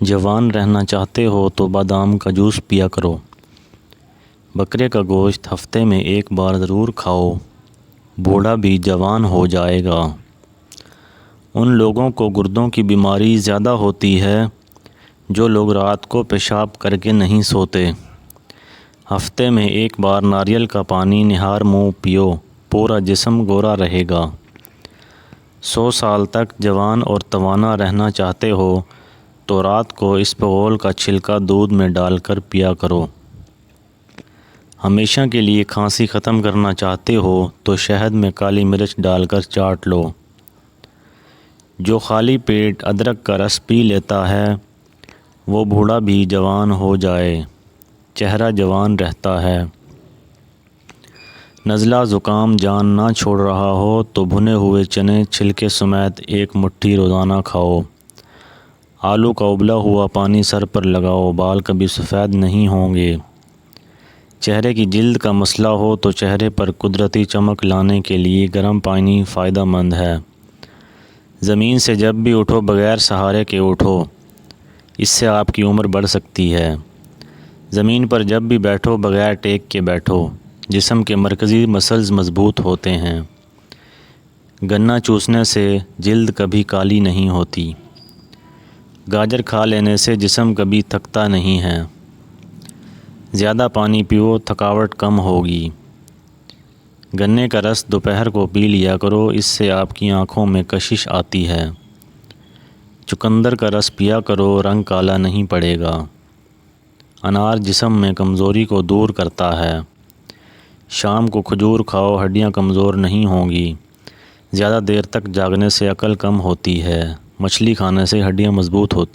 جوان رہنا چاہتے ہو تو بادام کا جوس پیا کرو۔ بکرے کا گوشت ہفتے میں ایک بار ضرور کھاؤ، بوڑھا بھی جوان ہو جائے گا۔ ان لوگوں کو گردوں کی بیماری زیادہ ہوتی ہے جو لوگ رات کو پیشاب کر کے نہیں سوتے۔ ہفتے میں ایک بار ناریل کا پانی نہار منہ پیو، پورا جسم گورا رہے گا۔ 100 سال تک جوان اور توانا رہنا چاہتے ہو تو رات کو اسپغول کا چھلکا دودھ میں ڈال کر پیا کرو۔ ہمیشہ کے لیے کھانسی ختم کرنا چاہتے ہو تو شہد میں کالی مرچ ڈال کر چاٹ لو۔ جو خالی پیٹ ادرک کا رس پی لیتا ہے وہ بوڑھا بھی جوان ہو جائے، چہرہ جوان رہتا ہے۔ نزلہ زکام جان نہ چھوڑ رہا ہو تو بھنے ہوئے چنے چھلکے سمیت ایک مٹھی روزانہ کھاؤ۔ آلو کا ابلا ہوا پانی سر پر لگاؤ، بال کبھی سفید نہیں ہوں گے۔ چہرے کی جلد کا مسئلہ ہو تو چہرے پر قدرتی چمک لانے کے لیے گرم پانی فائدہ مند ہے۔ زمین سے جب بھی اٹھو بغیر سہارے کے اٹھو، اس سے آپ کی عمر بڑھ سکتی ہے۔ زمین پر جب بھی بیٹھو بغیر ٹیک کے بیٹھو، جسم کے مرکزی مسلز مضبوط ہوتے ہیں۔ گنا چوسنے سے جلد کبھی کالی نہیں ہوتی۔ گاجر کھا لینے سے جسم کبھی تھکتا نہیں ہے۔ زیادہ پانی پیو، تھکاوٹ کم ہوگی۔ گنے کا رس دوپہر کو پی لیا کرو، اس سے آپ کی آنکھوں میں کشش آتی ہے۔ چقندر کا رس پیا کرو، رنگ کالا نہیں پڑے گا۔ انار جسم میں کمزوری کو دور کرتا ہے۔ شام کو کھجور کھاؤ، ہڈیاں کمزور نہیں ہوں گی۔ زیادہ دیر تک جاگنے سے عقل کم ہوتی ہے۔ مچھلی کھانے سے ہڈیاں مضبوط ہوتی ہیں۔